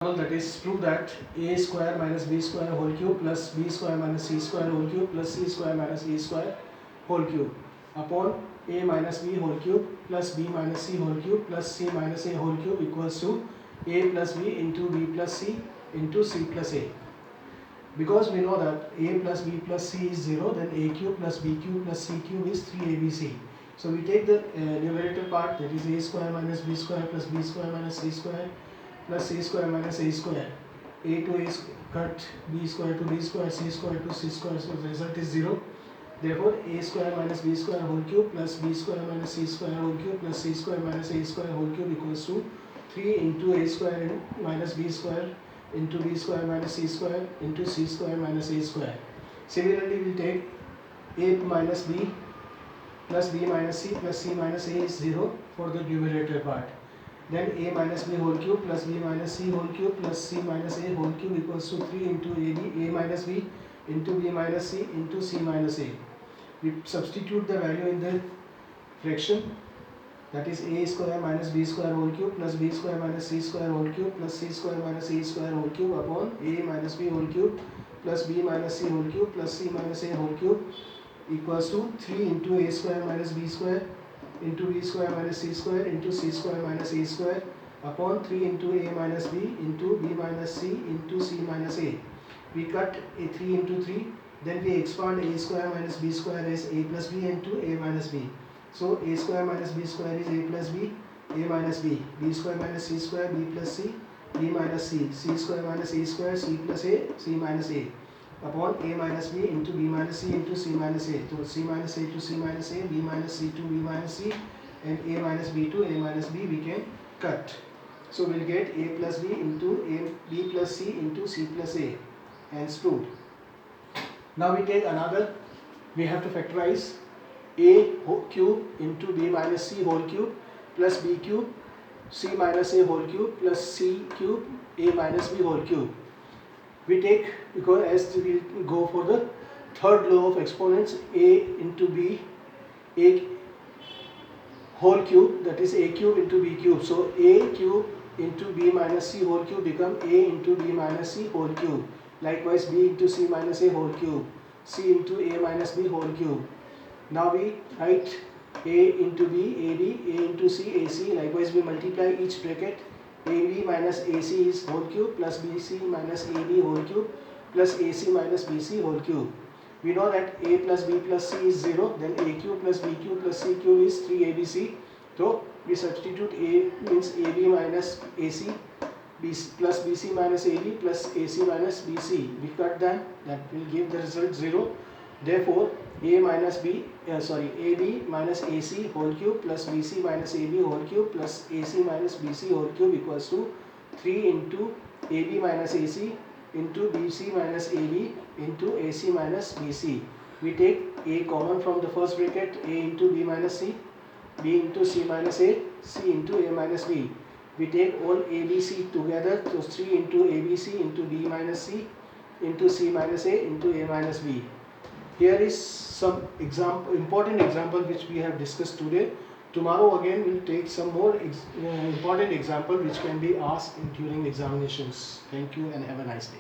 That is, prove that a square minus b square whole cube plus b square minus c square whole cube plus c square minus a square whole cube upon a minus b whole cube plus b minus c whole cube plus c minus a whole cube equals to a plus b into b plus c into c plus a. Because we know that a plus b plus c is 0, then a cube plus b cube plus c cube is 3abc. So we take the numerator part, that is a square minus b square plus b square minus c square plus c square minus a square. A to a cut, b square to b square, c square to c square, so the result is 0. Therefore a square minus b square whole cube plus b square minus c square whole cube plus c square minus a square whole cube equals to 3 into a square minus b square into b square minus c square into c square minus a square. Similarly, we take a minus b plus b minus c plus c minus a is 0 for the numerator part. Then a minus b whole cube plus b minus c whole cube plus c minus a whole cube equals to 3 into a minus b into b minus c into c minus a. We substitute the value in the fraction, that is a square minus b square whole cube plus b square minus c square whole cube plus c square minus a square whole cube upon a minus b whole cube plus b minus c whole cube plus c minus a whole cube equals to 3 into a square minus b square into b square minus c square into c square minus a square upon 3 into a minus b into b minus c into c minus a. We cut a 3 into 3, then we expand a square minus b square as a plus b into a minus b. So a square minus b square is a plus b, a minus b square minus c square, b plus c, b minus c square minus a square, c plus a, c minus a upon a minus b into b minus c into c minus a. So c minus a to c minus a, b minus c to b minus c, and a minus b to a minus b we can cut. So we'll get a plus b into a b plus c into c plus a, and proved. Now we take another, we have to factorize a whole cube into b minus c whole cube plus b cube c minus a whole cube plus c cube a minus b whole cube. We take, because as we go for the third law of exponents, a into b, a whole cube, that is a cube into b cube. So a cube into b minus c whole cube become a into b minus c whole cube. Likewise b into c minus a whole cube, c into a minus b whole cube. Now we write a into b, ab, a into c, ac. Likewise we multiply each bracket. AB minus AC is whole cube plus BC minus AB whole cube plus AC minus BC whole cube. We know that A plus B plus C is 0, then A cube plus B cube plus C cube is 3ABC. So we substitute A means AB minus AC, B plus BC minus AB plus AC minus BC. We cut that will give the result 0. Therefore AB minus AC whole cube plus BC minus AB whole cube plus AC minus BC whole cube equals to 3 into AB minus AC into BC minus AB into AC minus BC. We take A common from the first bracket, A into B minus C, B into C minus A, C into A minus B. We take all ABC together, so 3 into ABC into B minus C into C minus A into A minus B. Here is some important example which we have discussed today. Tomorrow again we will take some more important example which can be asked during examinations. Thank you and have a nice day.